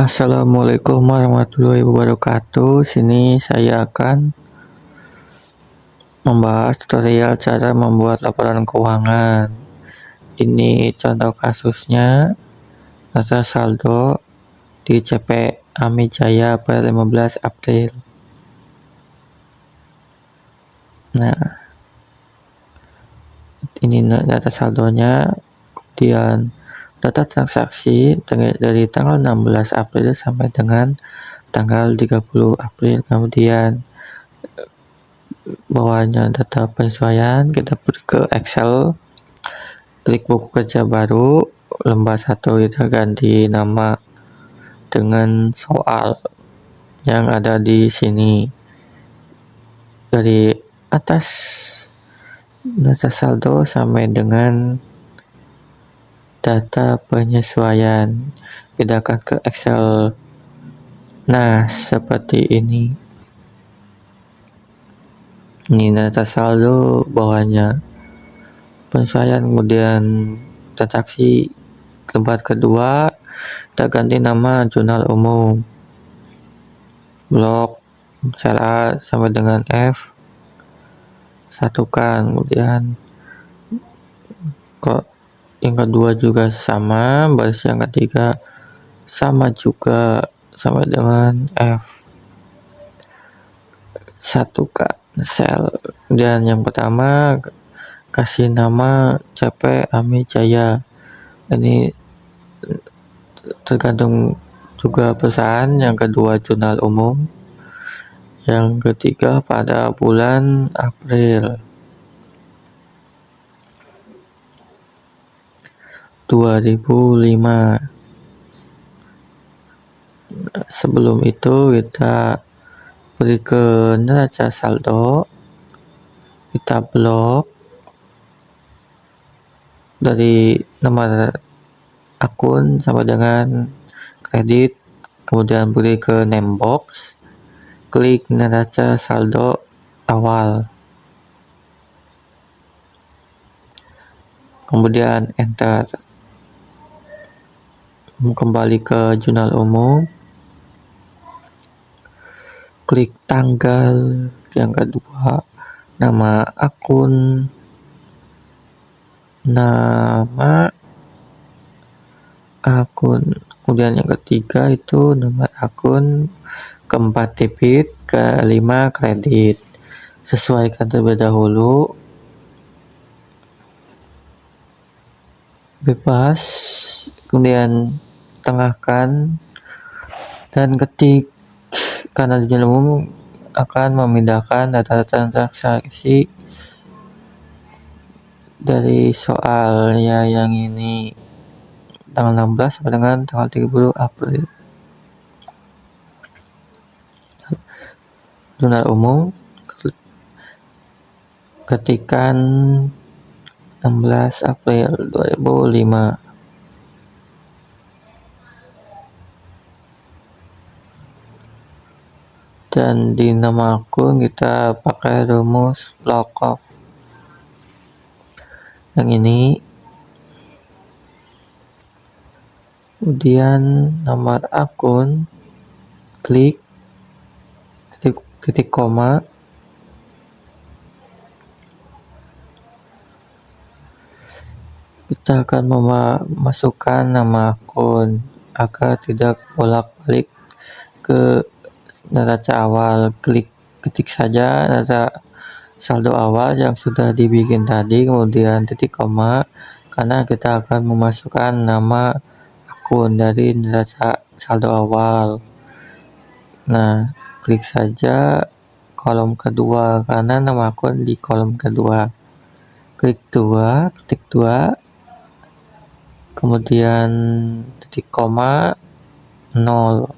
Assalamualaikum warahmatullahi wabarakatuh. Sini saya akan membahas tutorial cara membuat laporan keuangan. Ini contoh kasusnya, data saldo di CP Amijaya per 15 April. Nah, ini data saldonya, kemudian data transaksi dari tanggal 16 April sampai dengan tanggal 30 April. Kemudian bawahnya data penyesuaian, kita pergi ke Excel, klik buku kerja baru, lembar 1 kita ganti nama dengan soal yang ada di sini. Dari atas data saldo sampai dengan data penyesuaian, pindahkan ke Excel. Nah, seperti ini. Ini data saldo, bawahnya penyesuaian, kemudian transaksi lembar kedua, kita ganti nama jurnal umum, blok sel A sampai dengan F, satukan. Kemudian kok yang kedua juga sama, baris yang ketiga sama juga sampai dengan F, satukan sel. Dan yang pertama kasih nama CP Amijaya. Ini tergantung juga perusahaan. Yang kedua jurnal umum, yang ketiga pada bulan April 2005. Sebelum itu kita pergi ke neraca saldo, kita blok dari nomor akun sampai dengan kredit, kemudian pergi ke name box, klik neraca saldo awal, kemudian enter. Kembali ke jurnal umum, klik tanggal yang kedua, nama akun, kemudian yang ketiga itu nomor akun, keempat debit, kelima kredit. Sesuaikan terlebih dahulu, bebas, kemudian tengahkan dan ketik, karena jurnal umum akan memindahkan data transaksi dari soalnya yang ini tanggal 16 sampai dengan tanggal 30 April. Jurnal umum, ketikan 16 April 2005. Dan di nama akun kita pakai rumus lookup yang ini. Kemudian nomor akun, klik titik koma, kita akan memasukkan nama akun agar tidak bolak-balik ke neraca awal. Ketik saja neraca saldo awal yang sudah dibikin tadi, kemudian titik koma, karena kita akan memasukkan nama akun dari neraca saldo awal. Nah, klik saja kolom kedua karena nama akun di kolom kedua. Klik 2, ketik 2, kemudian titik koma 0,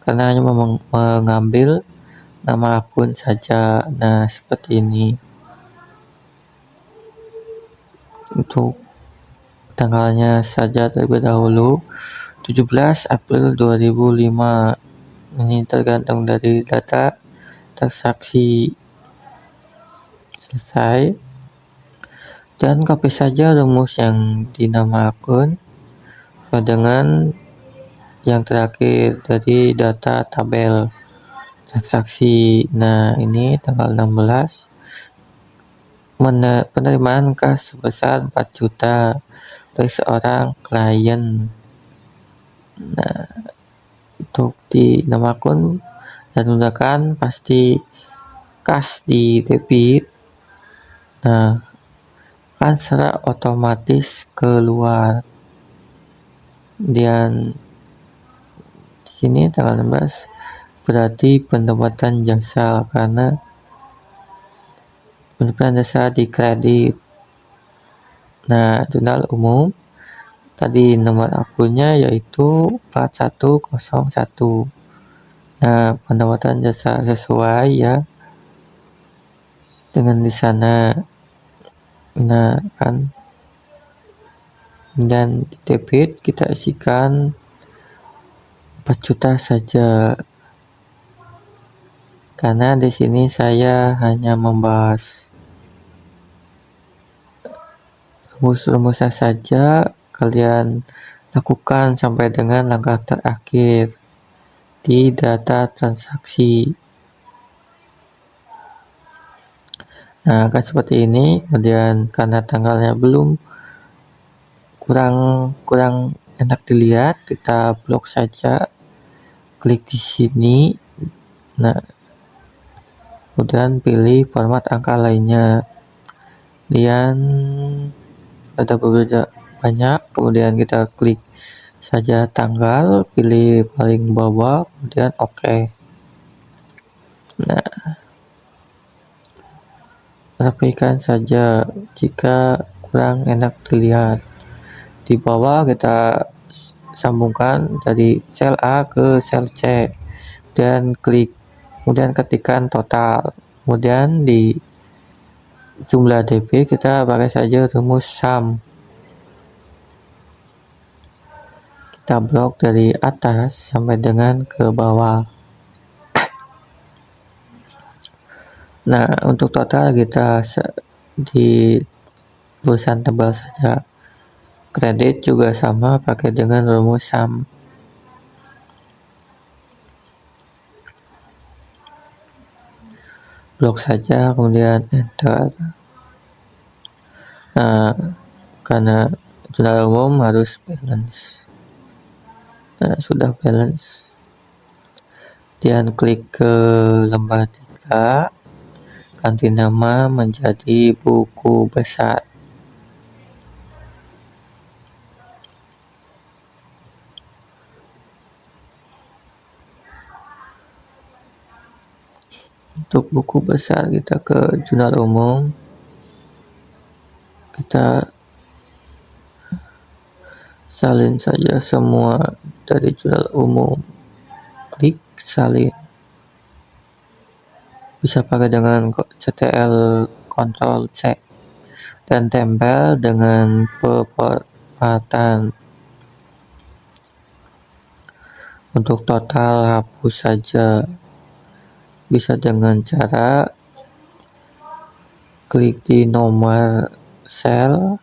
karena hanya mengambil nama akun saja. Nah, seperti ini. Untuk tanggalnya saja terlebih dahulu, 17 April 2005. Ini tergantung dari data transaksi. Selesai. Dan copy saja rumus yang di nama akun dengan yang terakhir dari data tabel transaksi. Nah, ini tanggal 16 penerimaan kas sebesar 4 juta dari seorang klien. Nah, untuk di nama akun dan menggunakan pasti kas di debit. Nah, kan secara otomatis keluar. Dan sini tanggal 16 berarti pendapatan jasa, karena pendapatan jasa di kredit. Nah, jurnal umum tadi nomor akunnya yaitu 4101. Nah, pendapatan jasa sesuai ya dengan di sana. Nah, kan, dan di debit kita isikan 4 juta saja, karena di sini saya hanya membahas rumus-rumusnya saja. Kalian lakukan sampai dengan langkah terakhir di data transaksi. Nah, kan seperti ini. Kemudian karena tanggalnya belum kurang enak dilihat, kita blok saja. Klik di sini. Nah, kemudian pilih format angka lainnya. Kemudian ada beberapa banyak. Kemudian kita klik saja tanggal, pilih paling bawah, kemudian OK. Nah, rapikan saja jika kurang enak dilihat. Di bawah kita sambungkan dari sel A ke sel C dan klik, kemudian ketikkan total. Kemudian di jumlah debit kita pakai saja rumus sum. Kita blok dari atas sampai dengan ke bawah. Nah, untuk total kita di tulisan tebal saja. Kredit juga sama, pakai dengan rumus sum. Blok saja, kemudian enter. Nah, karena jurnal umum harus balance. Nah, sudah balance. Kemudian klik ke lembar 3, ganti nama menjadi buku besar. Untuk buku besar kita ke jurnal umum, kita salin saja semua dari jurnal umum. Klik salin. Bisa pakai dengan CTRL Ctrl C dan tempel dengan perempatan. Untuk total hapus saja, bisa dengan cara klik di nomor sel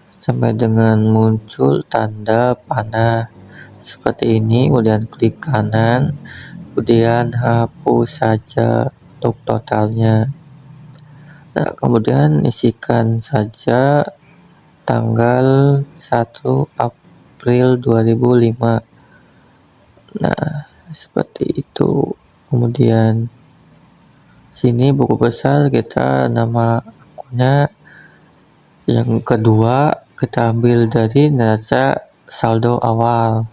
sampai dengan muncul tanda panah seperti ini, kemudian klik kanan, kemudian hapus saja untuk totalnya. Nah, kemudian isikan saja tanggal 1 April 2005. Nah, seperti itu. Kemudian sini buku besar, kita nama akunnya yang kedua kita ambil dari neraca saldo awal.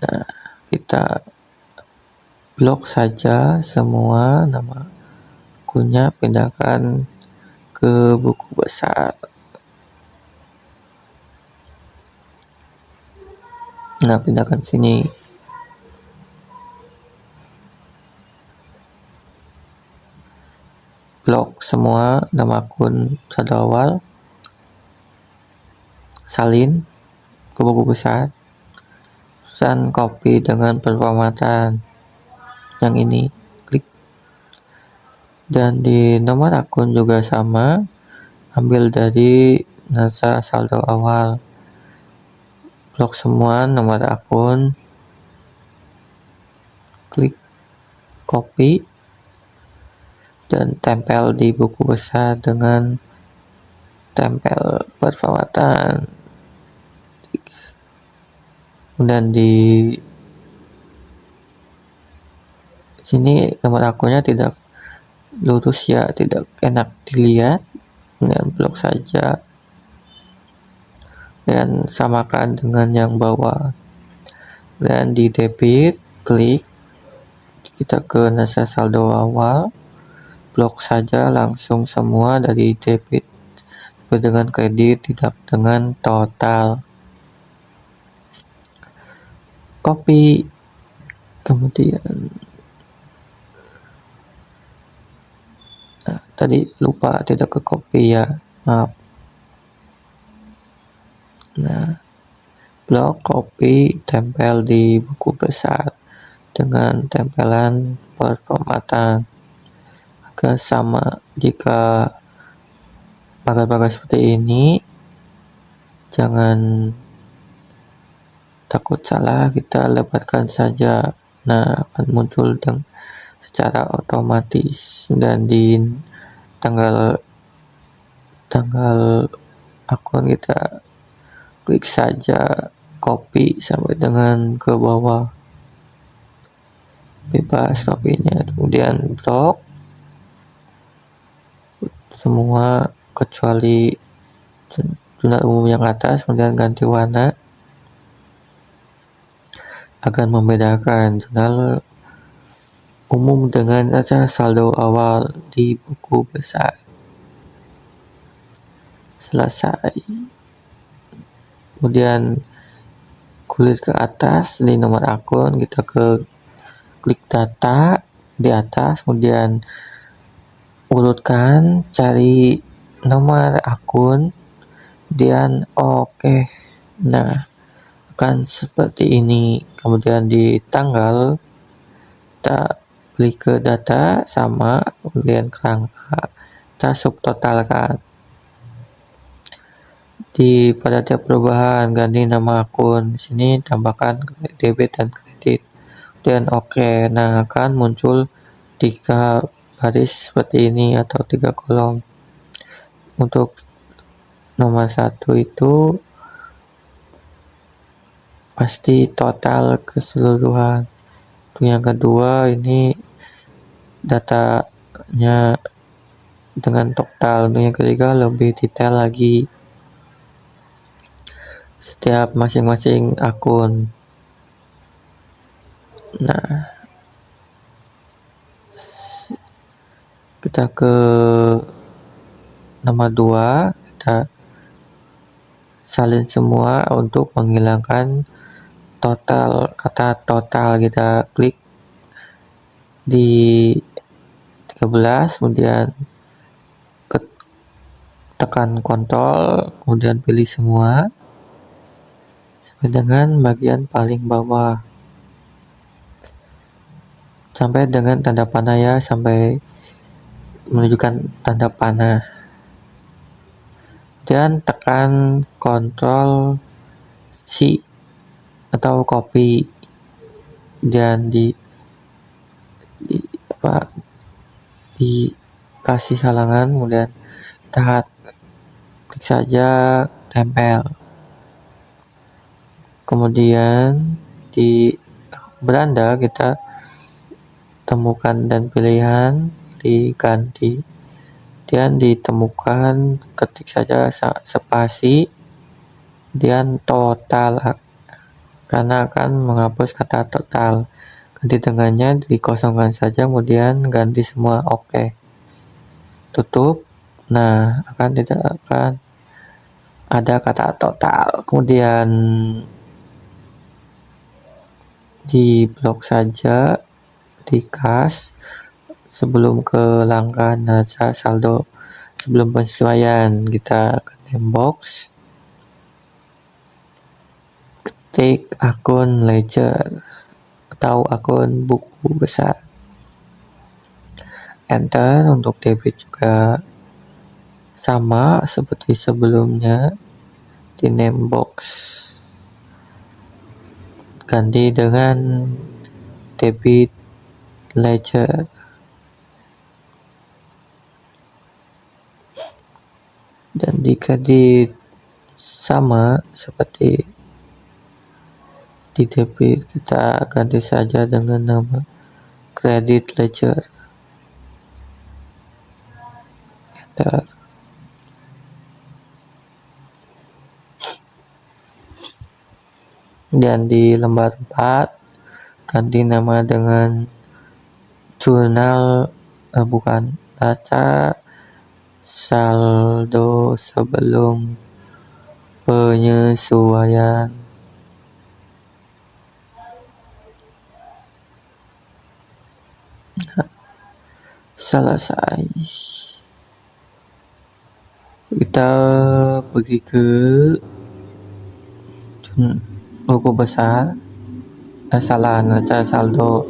Nah, kita blok saja semua nama akunnya, pindahkan ke buku besar. Nah, pindahkan sini. Blok semua nama akun saldo awal, salin ke buku besar, dan copy dengan performatan yang ini. Klik. Dan di nomor akun juga sama, ambil dari neraca saldo awal. blok semua nomor akun, klik copy dan tempel di buku besar dengan tempel perawatan. Kemudian di sini nomor akunnya tidak lurus ya, tidak enak dilihat. Kemudian blok saja dan samakan dengan yang bawah. Dan di debit, klik, kita ke neraca saldo awal, blok saja langsung semua dari debit dengan kredit, tidak dengan total. Copy, kemudian tadi lupa tidak ke copy ya, maaf. Nah, blok copy tempel di buku besar dengan tempelan performatan agak sama. Jika pagar-pagar seperti ini, jangan takut salah, kita lebarkan saja. Nah, akan muncul secara otomatis. Dan di tanggal akun kita klik saja copy sampai dengan ke bawah, bebas copy-nya. Kemudian blok semua kecuali jurnal umum yang atas, kemudian ganti warna. Akan membedakan jurnal umum dengan neraca saldo awal di buku besar. Selesai. Kemudian kulit ke atas di nomor akun, kita klik data di atas, kemudian urutkan, cari nomor akun, kemudian oke. Nah, akan seperti ini. Kemudian di tanggal kita klik ke data sama, kemudian ke angka, kita subtotalkan. Pada tiap perubahan ganti nama akun, di sini tambahkan debit dan kredit, dan oke. Nah, akan muncul 3 baris seperti ini atau 3 kolom. Untuk nomor 1 itu pasti total keseluruhan. Untuk yang kedua ini datanya dengan total. Untuk yang ketiga lebih detail lagi setiap masing-masing akun. Nah, kita ke nomor 2, kita salin semua untuk menghilangkan total. Kata total kita klik di 13, kemudian tekan kontrol, kemudian pilih semua sampai dengan bagian paling bawah, sampai dengan tanda panah ya, sampai menunjukkan tanda panah, dan tekan kontrol C atau copy, dan dikasih halangan, kemudian kita klik saja tempel. Kemudian di beranda kita temukan dan pilihan diganti, dan ditemukan, ketik saja spasi dan total, karena akan menghapus kata total. Ganti dengannya dikosongkan saja, kemudian ganti semua, oke. Tutup. Nah, tidak akan ada kata total. Kemudian di blok saja, di kas sebelum ke langkah neraca saldo. Sebelum penyesuaian, kita ke name box, ketik akun ledger atau akun buku besar, enter. Untuk debit juga sama seperti sebelumnya, di name box ganti dengan debit ledger. Dan di kredit sama seperti di debit, kita ganti saja dengan nama credit ledger. Enter. Dan di lembar 4 ganti nama dengan jurnal bukan baca saldo sebelum penyesuaian. Selesai. Kita pergi ke logo besar, salah neraca saldo.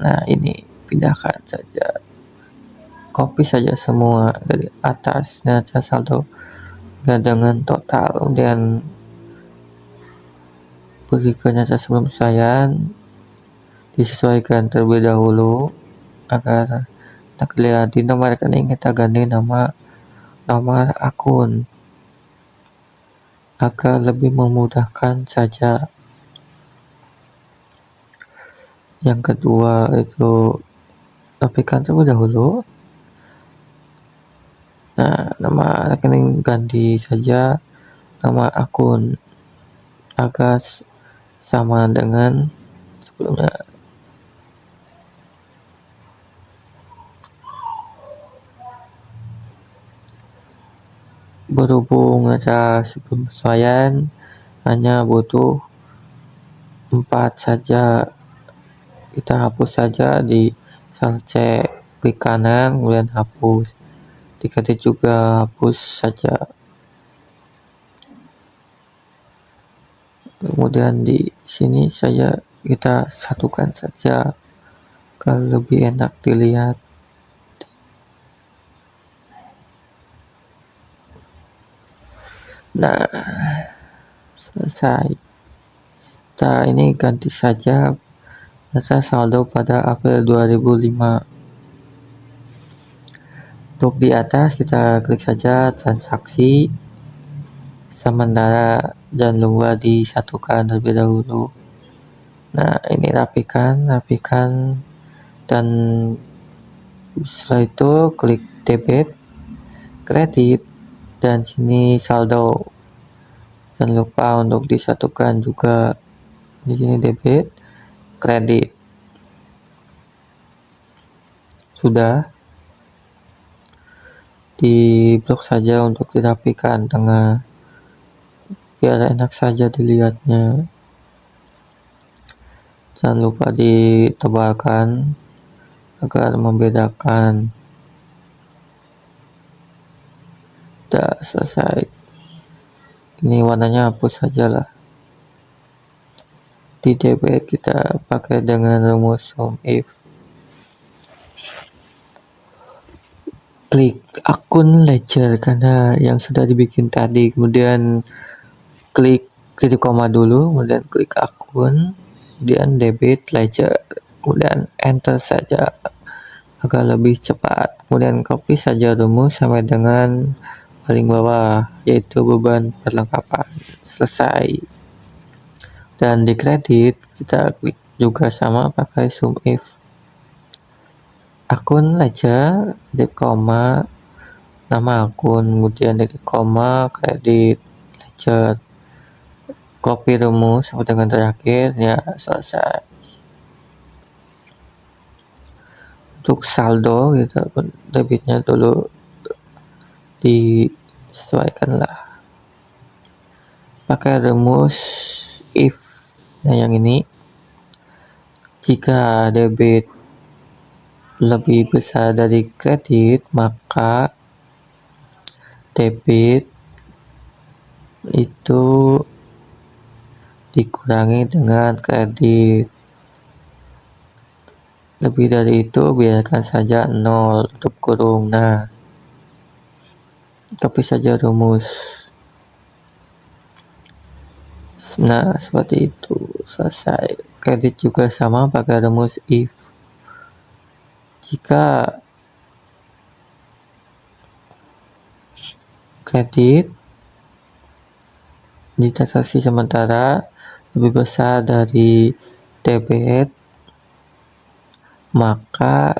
Nah, ini pindahkan saja, copy saja semua dari atas neraca saldo dengan total, kemudian pergi ke neraca sebelum penyesuaian, disesuaikan terlebih dahulu agar tak lihat di nomor rekening. Kita ganti nama nomor akun agar lebih memudahkan saja. Yang kedua itu rapikan terlebih dahulu. Nah, nama rekening ganti saja nama akun agar sama dengan sebelumnya. Berhubung neraca sebelum penyesuaian hanya butuh 4 saja, kita hapus saja di sel C, klik kanan kemudian hapus. Di kredit juga hapus saja. Kemudian di sini kita satukan saja kalau lebih enak dilihat. Nah, selesai. Kita ini ganti saja neraca saldo pada April 2005. Untuk di atas kita klik saja transaksi sementara, jangan lupa disatukan terlebih dahulu. Nah, ini rapikan dan setelah itu klik debit, kredit, dan sini saldo. Jangan lupa untuk disatukan juga. Di sini debit, kredit. Sudah. Di blok saja untuk dirapikan tengah biar enak saja dilihatnya. Jangan lupa ditebalkan agar membedakan. Sudah selesai. Ini warnanya hapus sajalah. Di debit kita pakai dengan rumus sum if. Klik akun ledger karena yang sudah dibikin tadi, kemudian klik titik koma dulu, kemudian klik akun, kemudian debit ledger, kemudian enter saja agar lebih cepat. Kemudian copy saja rumus sampai dengan paling bawah, yaitu beban perlengkapan. Selesai. Dan di kredit kita klik juga sama pakai sum if. Akun ledger, titik koma, nama akun, kemudian titik koma, kredit ledger, copy rumus sampai dengan terakhir, ya selesai. Untuk saldo kita debitnya dulu disesuaikanlah pakai rumus if. Nah, yang ini jika debit lebih besar dari kredit, maka debit itu dikurangi dengan kredit. Lebih dari itu biarkan saja 0, tutup kurung. Nah, copy saja rumus. Nah, seperti itu. Selesai. Kredit juga sama pakai rumus if. Jika kredit di transaksi sementara lebih besar dari debit, maka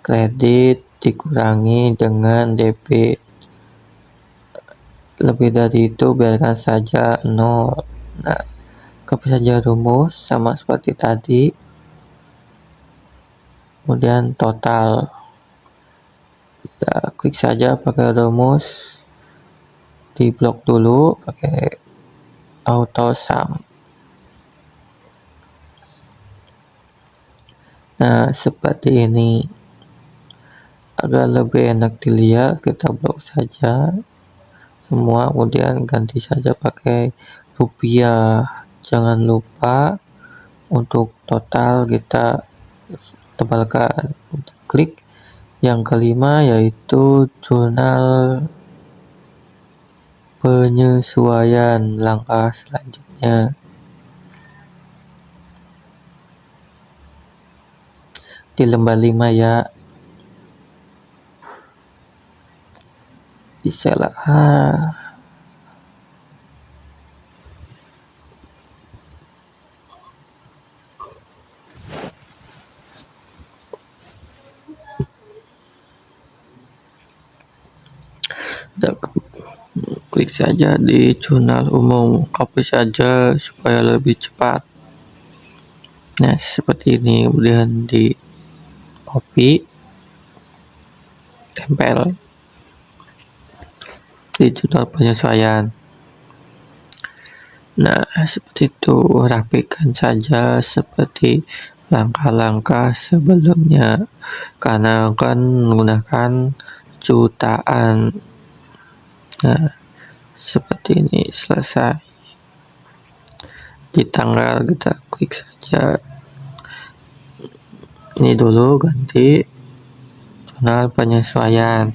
kredit dikurangi dengan debit. Lebih dari itu biarkan saja 0. Nah, copy saja rumus sama seperti tadi. Kemudian total. Kita klik saja pakai rumus di blok dulu pakai auto sum. Nah, seperti ini. Agar lebih enak dilihat, kita blok saja semua, kemudian ganti saja pakai rupiah. Jangan lupa untuk total kita tebalkan. Klik yang kelima yaitu jurnal penyesuaian. Langkah selanjutnya di lembar 5 ya, di sel klik saja di jurnal umum, copy saja supaya lebih cepat. Nah, seperti ini, kemudian di copy, tempel di jurnal penyesuaian. Nah, seperti itu, rapikan saja seperti langkah-langkah sebelumnya, karena akan menggunakan jutaan. Nah, seperti ini, selesai. Di tanggal kita klik saja ini dulu, ganti jurnal penyesuaian.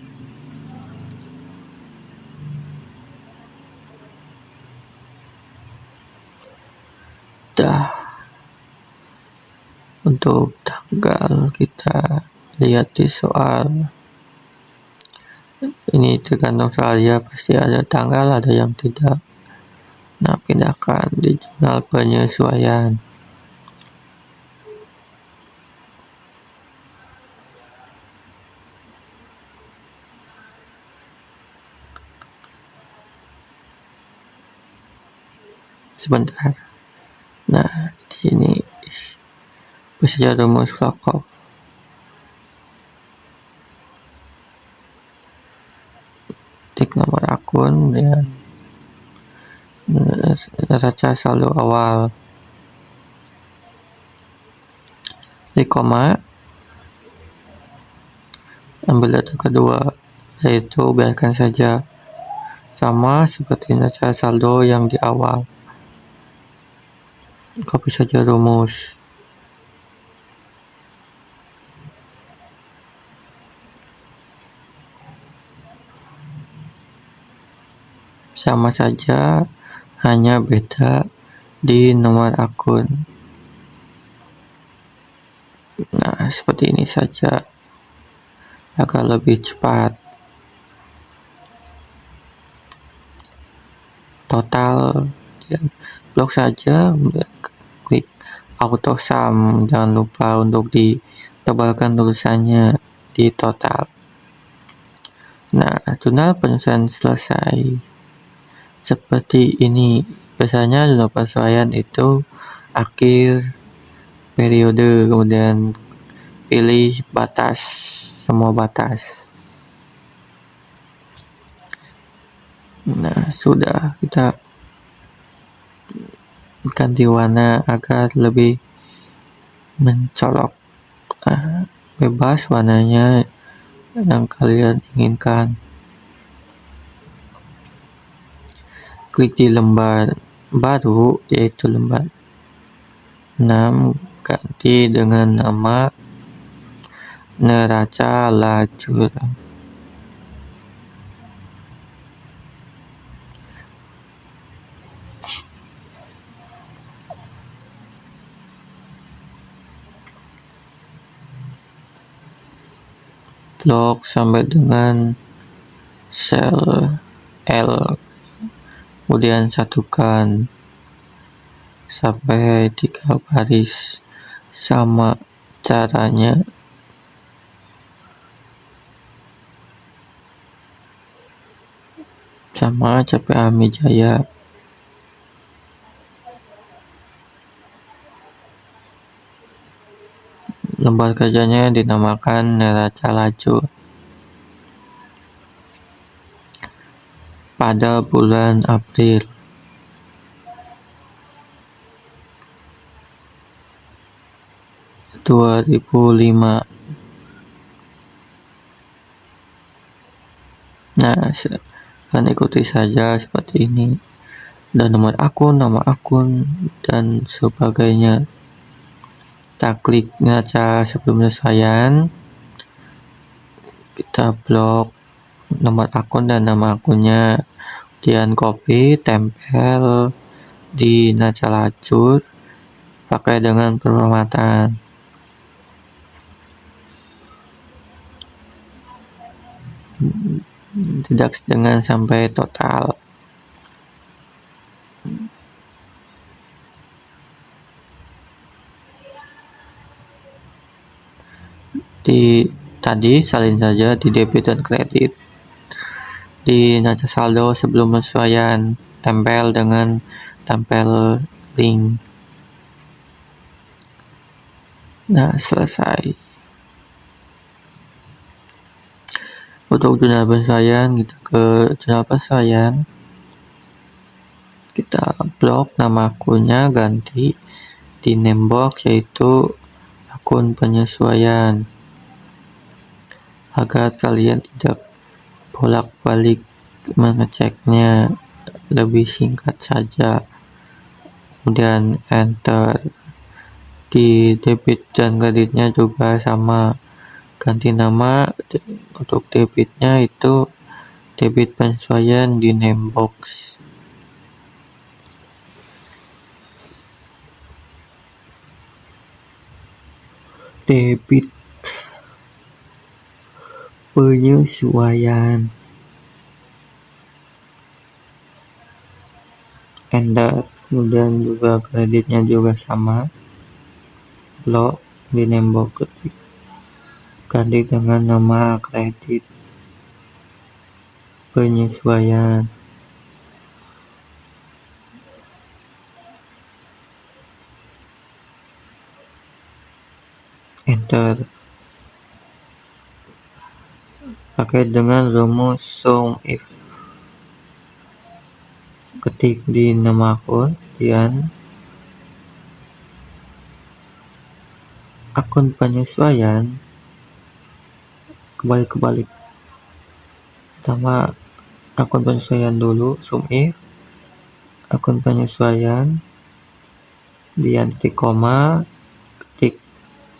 Dah, untuk tanggal kita lihat di soal ini, tergantung soal ya, pasti ada tanggal, ada yang tidak. Nah, pindahkan di jurnal penyesuaian. Sebentar. Nah, di sini bisa rumus Volkov. Tik nomor akun dan neraca saldo awal. Klik koma, ambil data kedua, yaitu biarkan saja sama seperti neraca saldo yang di awal. Copy saja rumus. Sama saja, hanya beda di nomor akun. Nah, seperti ini saja agar lebih cepat. Total, blok saja, klik auto sum. Jangan lupa untuk ditebalkan tulisannya di total. Nah, jurnal penyesuaian selesai. Seperti ini. Biasanya jurnal penyesuaian itu akhir periode, kemudian pilih batas, semua batas. Nah, sudah, kita ganti warna agar lebih mencolok. Nah, bebas warnanya yang kalian inginkan. Klik di lembar baru, yaitu lembar 6, ganti dengan nama neraca lajur. blok sampai dengan sel L, kemudian satukan sampai 3 baris. Sama caranya sama CPA Mijaya. Lembar kerjanya dinamakan neraca lacur. Pada bulan April 2005. Nah, kan ikuti saja seperti ini. Dan nomor akun, nama akun, dan sebagainya. Kita klik neraca sebelum penyesuaian. Kita blok nomor akun dan nama akunnya. Kemudian copy, tempel di neraca lacur pakai dengan performatan. Tidak dengan sampai total. Tadi salin saja di debit dan kredit. Di neraca saldo sebelum penyesuaian, tempel dengan tempel link. Nah, selesai. Untuk jurnal penyesuaian, kita ke jurnal penyesuaian. Kita blok nama akunnya, ganti di name box yaitu akun penyesuaian, agar kalian tidak bolak-balik mengeceknya, lebih singkat saja. Kemudian enter. Di debit dan kreditnya juga sama, ganti nama. Untuk debitnya itu debit penyesuaian di name box. Debit penyesuaian, enter. Kemudian juga kreditnya juga sama, blok di name box, ketik, ganti dengan nama kredit penyesuaian, enter. Pakai dengan rumus sum if, ketik di nama akun, kemudian akun penyesuaian kebalik. Pertama akun penyesuaian dulu, sum if, akun penyesuaian, kemudian titik koma, ketik,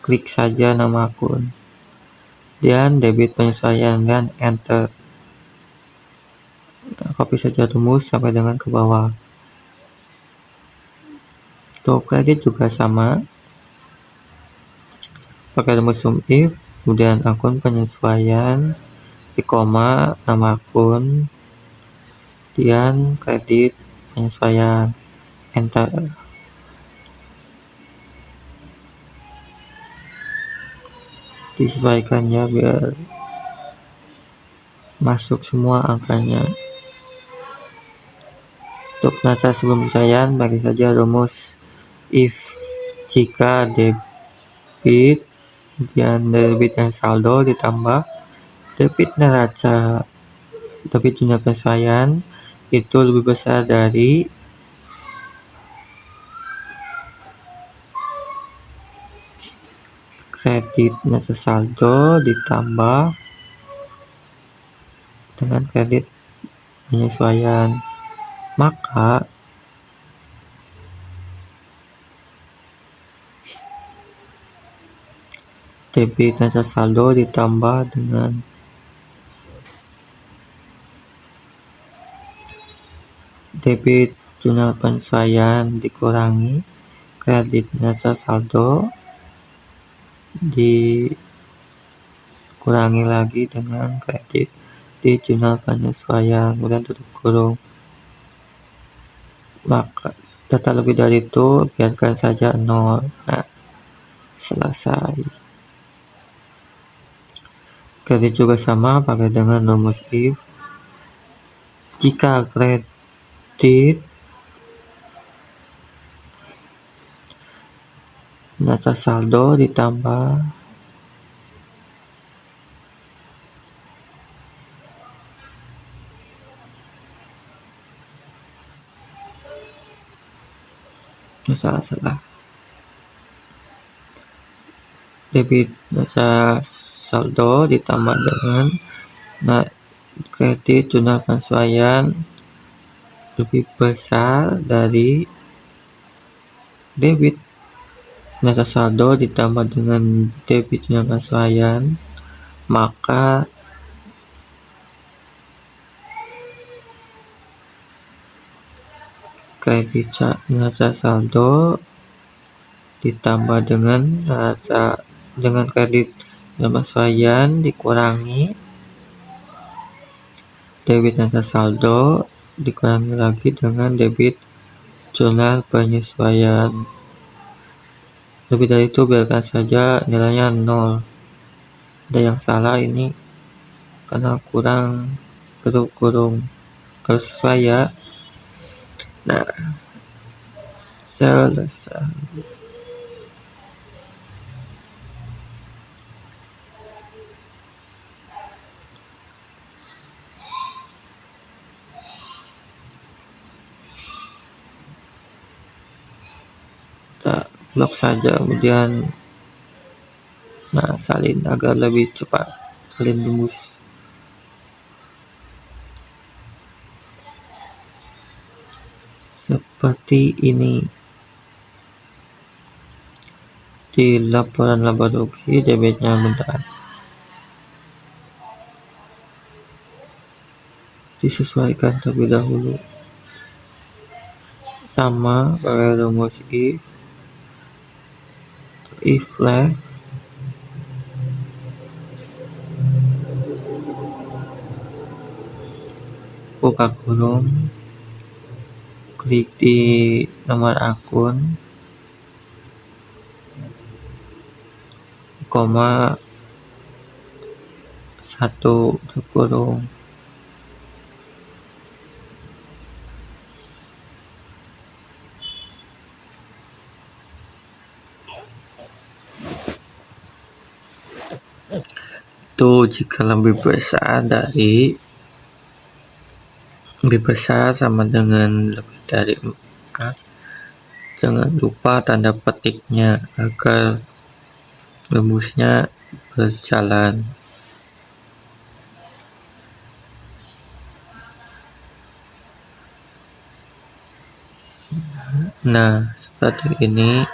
klik saja nama akun, dan debit penyesuaian, dan enter. Nah, copy saja rumus sampai dengan ke bawah. Untuk kredit juga sama, pakai rumus sum if, kemudian akun penyesuaian, titik koma, nama akun, kemudian kredit penyesuaian, enter. Disesuaikan ya biar masuk semua angkanya. Untuk neraca sebelum penyesuaian, bagi saja rumus if jika debit, kemudian debit dan saldo ditambah debit neraca, debit jumlah penyesuaian itu lebih besar dari kredit neraca saldo ditambah dengan kredit penyesuaian, maka debit neraca saldo ditambah dengan debit jumlah penyesuaian dikurangi kredit neraca saldo dikurangi dikurangi lagi dengan kredit di jurnal penyesuaian, kemudian tutup kurung. Maka data lebih dari itu biarkan saja 0. Nah, selesai. Kredit juga sama, pakai dengan rumus if. Jika kredit neraca saldo ditambah salah debit neraca saldo ditambah dengan kredit jurnal penyesuaian lebih besar dari debit neraca saldo ditambah dengan debit jurnal penyesuaian, maka kredit neraca saldo ditambah dengan kredit jurnal penyesuaian dikurangi debit neraca saldo dikurangi lagi dengan debit jurnal penyesuaian. Lebih dari itu biarkan saja nilainya 0. Ada yang salah ini karena kurang tutup kurung, harus sesuai ya. Nah, selesai. Kita blok saja, kemudian salin agar lebih cepat, salin rumus. Seperti ini. Di laporan laba rugi debitnya benar. Disesuaikan terlebih dahulu. Sama pakai rumus if left buka kurung, klik di nomor akun, koma 1 tutup kurung. Itu jika lebih besar sama dengan lebih dari 4, jangan lupa tanda petiknya agar rumusnya berjalan. Nah, seperti ini.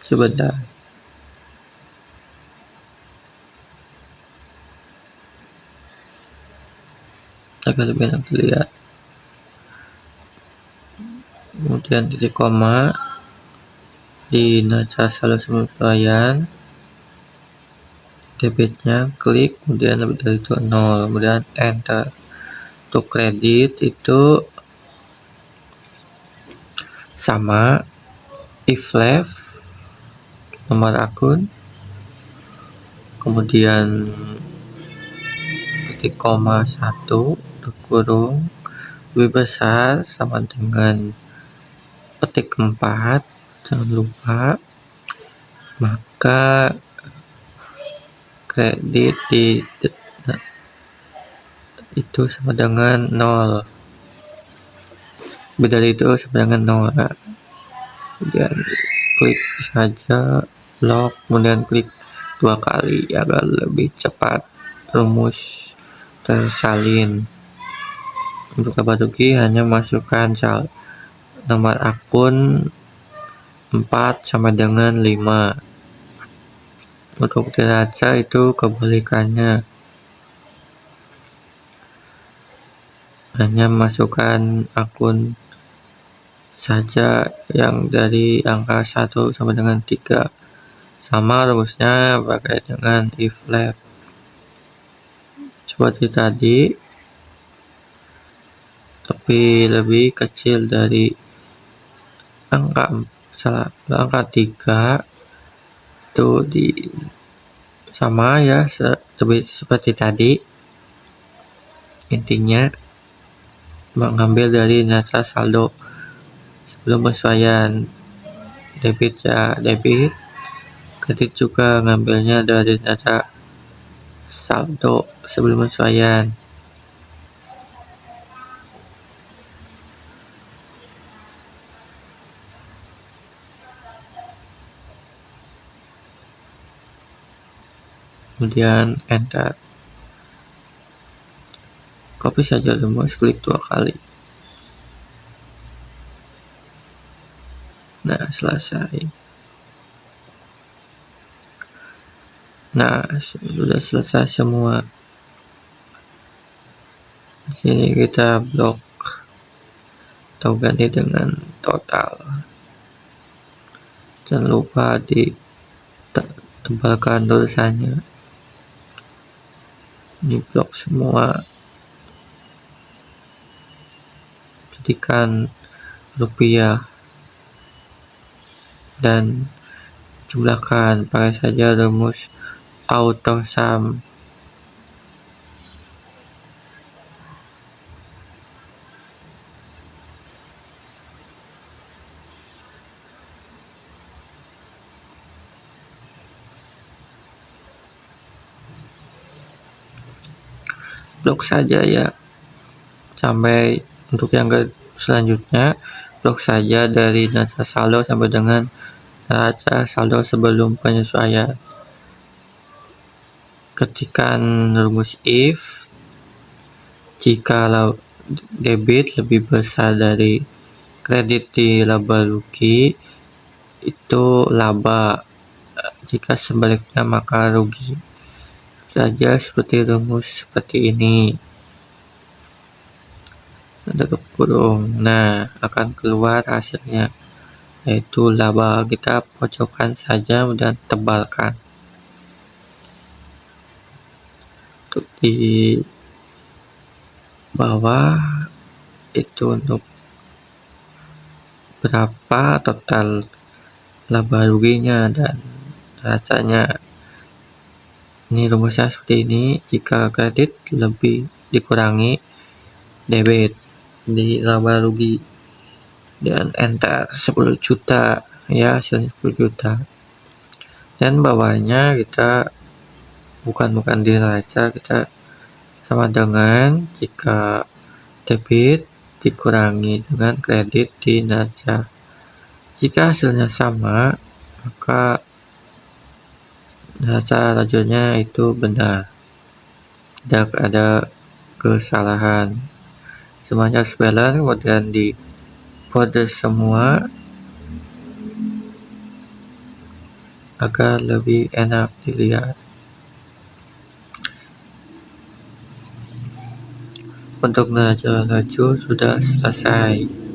Sebentar. Agar lebih enak dilihat. Kemudian titik koma di neraca saldo penyesuaian, debitnya klik, kemudian lebih dari itu 0, kemudian enter. Untuk kredit itu sama if left nomor akun, kemudian titik koma 1 kurung lebih besar sama dengan petik 4, jangan lupa, maka kredit itu sama dengan 0. Lebih dari itu sama dengan 0. Nah, kemudian klik saja blok, kemudian klik 2 kali agar lebih cepat rumus tersalin. Untuk laba rugi hanya masukkan nomor akun 4 sama dengan 5. Untuk neraca itu kebalikannya, hanya masukkan akun saja yang dari angka 1 sampai dengan 3. Sama rumusnya pakai dengan if left. Seperti tadi, tapi lebih kecil dari angka 3 itu sama ya, seperti tadi. Intinya mengambil dari neraca saldo sebelum penyesuaian. Debit ya debit, kredit juga ngambilnya dari neraca saldo sebelum penyesuaian. Kemudian enter. Copy saja rumus, klik 2 kali. Nah, selesai. Nah, sudah selesai semua. Di sini kita blok atau ganti dengan total. Jangan lupa ditebalkan tulisannya. Ini blok semua. Jadikan rupiah dan jumlahkan, pakai saja rumus auto sum. Blok saja ya, sampai untuk yang selanjutnya blok saja dari neraca saldo sampai dengan neraca saldo sebelum penyesuaian. Ketikkan rumus if jika debit lebih besar dari kredit di laba rugi, itu laba. Jika sebaliknya maka rugi. Saja seperti rumus seperti ini. Tutup kurung. Nah, akan keluar hasilnya, yaitu laba. Kita pojokkan saja dan tebalkan. Untuk di bawah itu untuk berapa total laba ruginya dan neracanya. Ini rumusnya seperti ini. Jika kredit lebih dikurangi debit di laba rugi, dan enter 10 juta ya, hasilnya 10 juta. Dan bawahnya kita bukan di neraca, kita sama dengan jika debit dikurangi dengan kredit di neraca. Jika hasilnya sama, maka neraca rajurnya itu benar, tidak ada kesalahan. Semuanya spelling, kemudian di kode semua agar lebih enak dilihat. Untuk neraca rajur sudah selesai.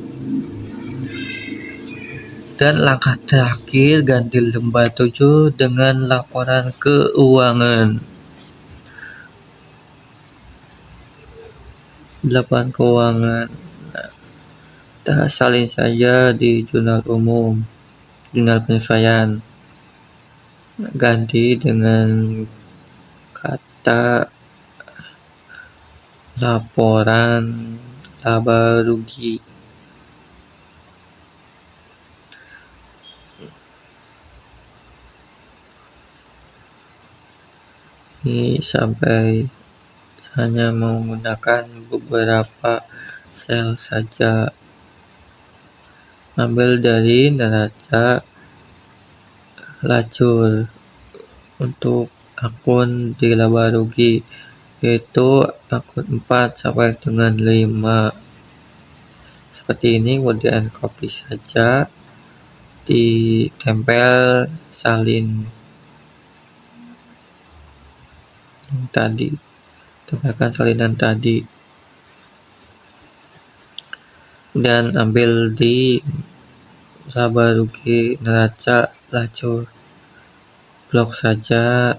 Dan langkah terakhir, ganti lembar 7 dengan laporan keuangan. Laporan keuangan. Nah, kita salin saja di jurnal umum, jurnal penyesuaian. Ganti dengan kata laporan laba rugi. Ini sampai hanya menggunakan beberapa sel saja. Ambil dari neraca lajur untuk akun di laba rugi, yaitu akun 4 sampai dengan 5. Seperti ini, kemudian copy saja, ditempel salin tadi, tempelkan salinan tadi. dan ambil di Sabarugi neraca lacur blok saja.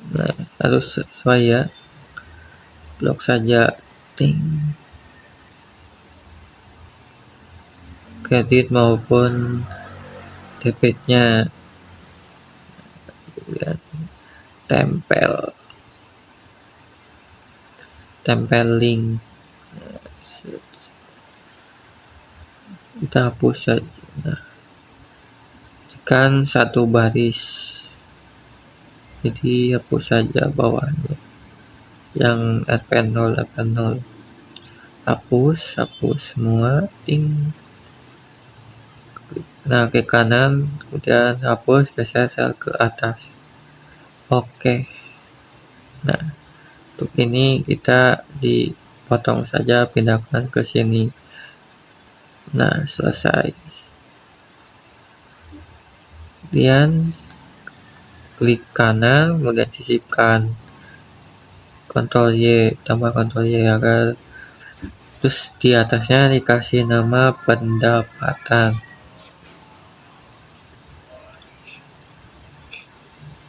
Nah, harus sesuai ya, blok saja ting kredit maupun debitnya, kemudian tempel link, kita hapus saja. Nah, kan satu baris, jadi hapus saja bawahnya yang RP0 hapus semua ting. Nah, ke kanan, kemudian hapus, geser sel ke atas. Oke. Nah, untuk ini kita dipotong saja, pindahkan ke sini. Nah, selesai. Kemudian klik kanan, kemudian sisipkan. Ctrl Y, tambah Ctrl Y agar terus di atasnya dikasih nama pendapatan.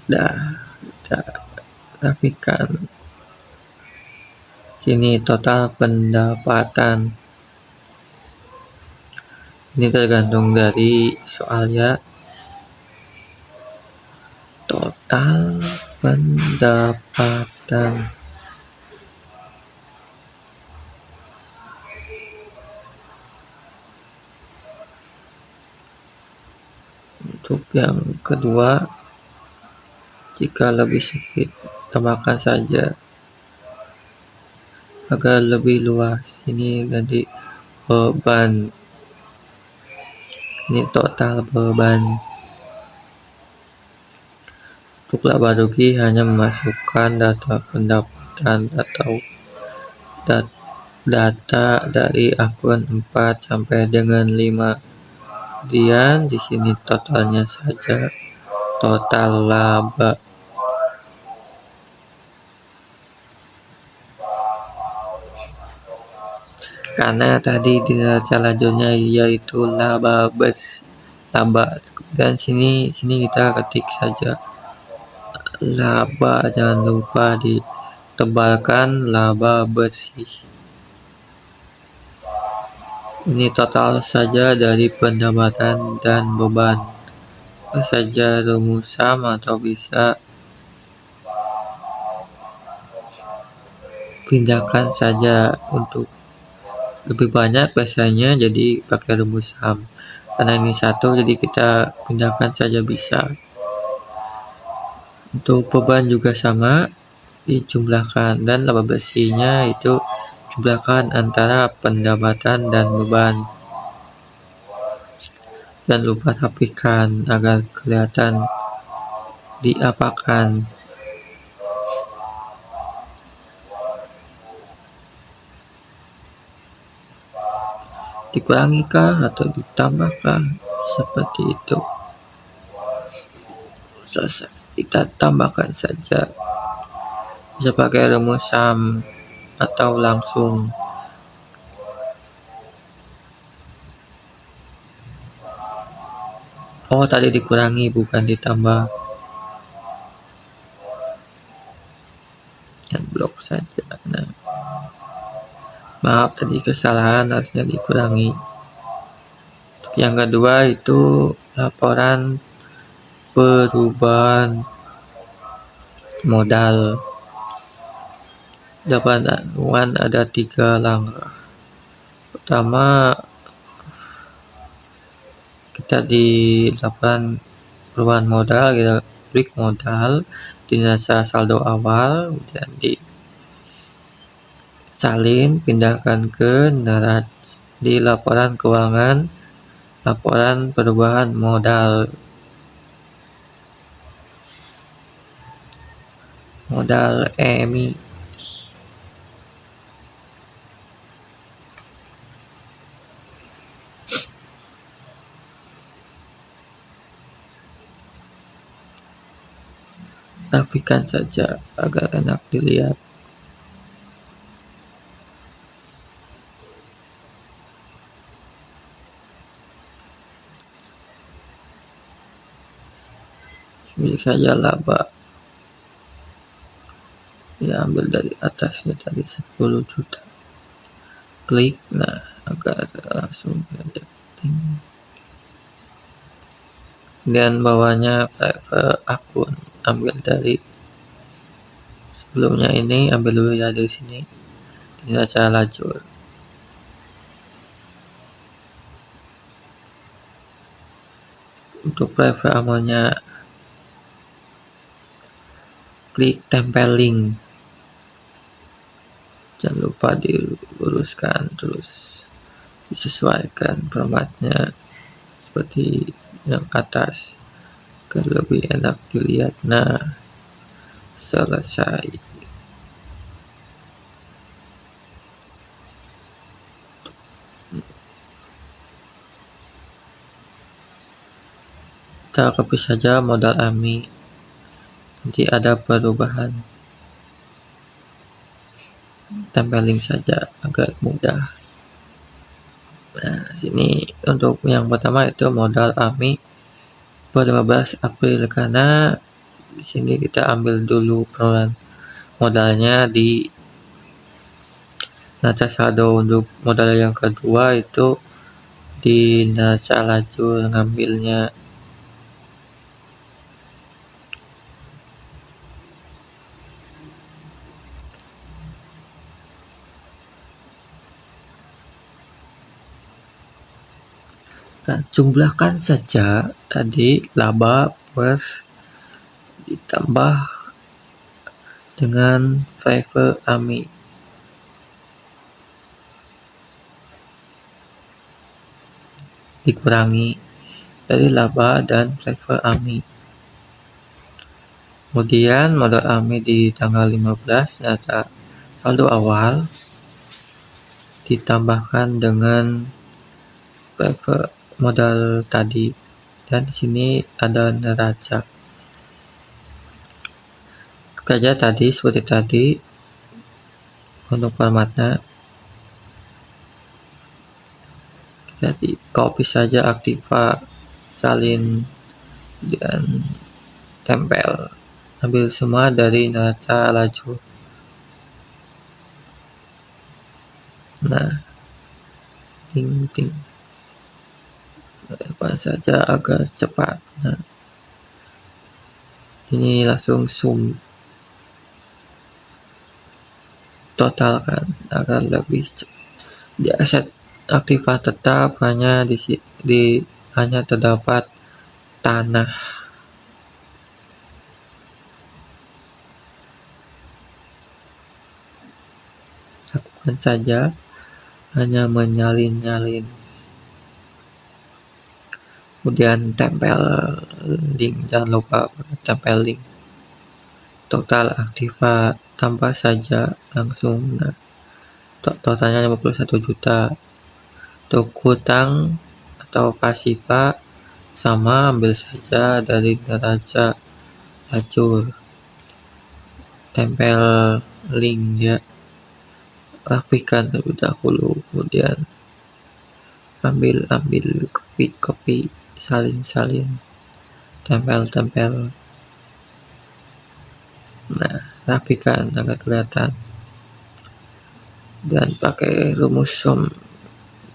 Kita rapikan. Sini total pendapatan. Ini tergantung dari soal ya. Total pendapatan. Untuk yang kedua, jika lebih sedikit, tambahkan saja agar lebih luas. Ini ganti beban. Ini total beban. Untuk laba rugi hanya memasukkan data pendapatan atau data dari akun 4 sampai dengan 5. Kemudian di sini totalnya saja, total laba. Karena tadi di neraca lajurnya yaitu laba. Dan sini kita ketik saja laba, jangan lupa ditebalkan laba bersih. Ini total saja dari pendapatan dan beban. Saja rumus SAM atau bisa pindahkan saja. Untuk lebih banyak biasanya jadi pakai rumus SAM. Karena ini satu, jadi kita pindahkan saja bisa. Untuk beban juga sama, dijumlahkan, dan laba bersihnya itu jumlahkan antara pendapatan dan beban. Dan lupa rapikan agar kelihatan diapakan. Dikurangikah atau ditambahkah, seperti itu. Selesai, kita tambahkan saja, bisa pakai rumus SAM atau langsung. Oh, tadi dikurangi bukan ditambah. Dan blok saja. Nah, maaf tadi kesalahan, harusnya dikurangi. Untuk yang kedua itu laporan perubahan modal. Dapat ada 3 langkah. Pertama, kita di laporan perubahan modal, kita klik modal di neraca saldo awal, kemudian di salin, pindahkan ke neraca di laporan keuangan, laporan perubahan modal EMI. Rapikan saja agar enak dilihat. Pilih saja laba, ya ambil dari atasnya tadi 10 juta, klik. Nah, agar langsung saja dan bawahnya private akun, ambil dari sebelumnya ini, ambil dulu ya dari sini, neraca lajur. Untuk private akunnya klik tempel link, jangan lupa diluruskan, terus disesuaikan formatnya seperti yang atas agar lebih enak dilihat. Nah, selesai. Kita copy saja modal AMI, nanti ada perubahan, tempel link saja agar mudah. Nah, sini untuk yang pertama itu modal AMI per 15 April, karena di sini kita ambil dulu perolehan modalnya di neraca saldo. Untuk modal yang kedua itu di neraca lajur ngambilnya. Nah, jumlahkan saja tadi laba plus ditambah dengan favor AMI, dikurangi dari laba dan favor AMI. Kemudian modal AMI di tanggal 15 neraca saldo awal ditambahkan dengan favor modal tadi, dan di sini ada neraca. Kerja tadi seperti tadi untuk formatnya, jadi copy saja aktiva, salin, dan tempel, ambil semua dari neraca lajur. Nah, ting apa saja agar cepat. Nah, ini langsung zoom totalkan agar lebih cepat. Di aset aktiva tetap hanya hanya terdapat tanah. Lakukan saja, hanya menyalin-nyalin. Kemudian tempel link, jangan lupa tempel link. Total aktiva tambah saja langsung. Nah, totalnya 51 juta. Untuk hutang atau pasifa sama, ambil saja dari neraca lajur, tempel link ya, rapikan terlebih dahulu, kemudian ambil copy, salin, tempel. Nah, rapikan agar kelihatan, dan pakai rumus sum,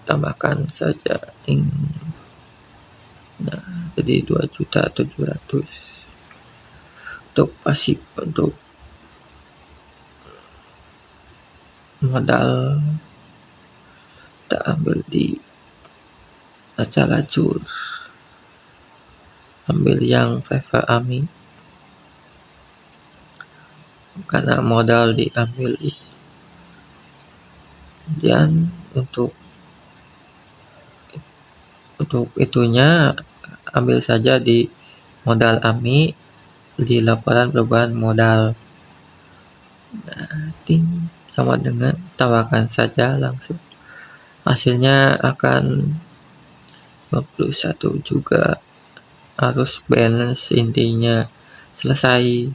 tambahkan saja ting. Nah, jadi 2.700.000. Untuk pasif, untuk modal kita ambil di neraca lajur, ambil yang favor AMI karena modal diambil. Dan untuk itunya ambil saja di modal AMI di laporan perubahan modal. Nah, ting sama dengan tambahkan saja langsung, hasilnya akan 21 juga. Harus balance, intinya selesai.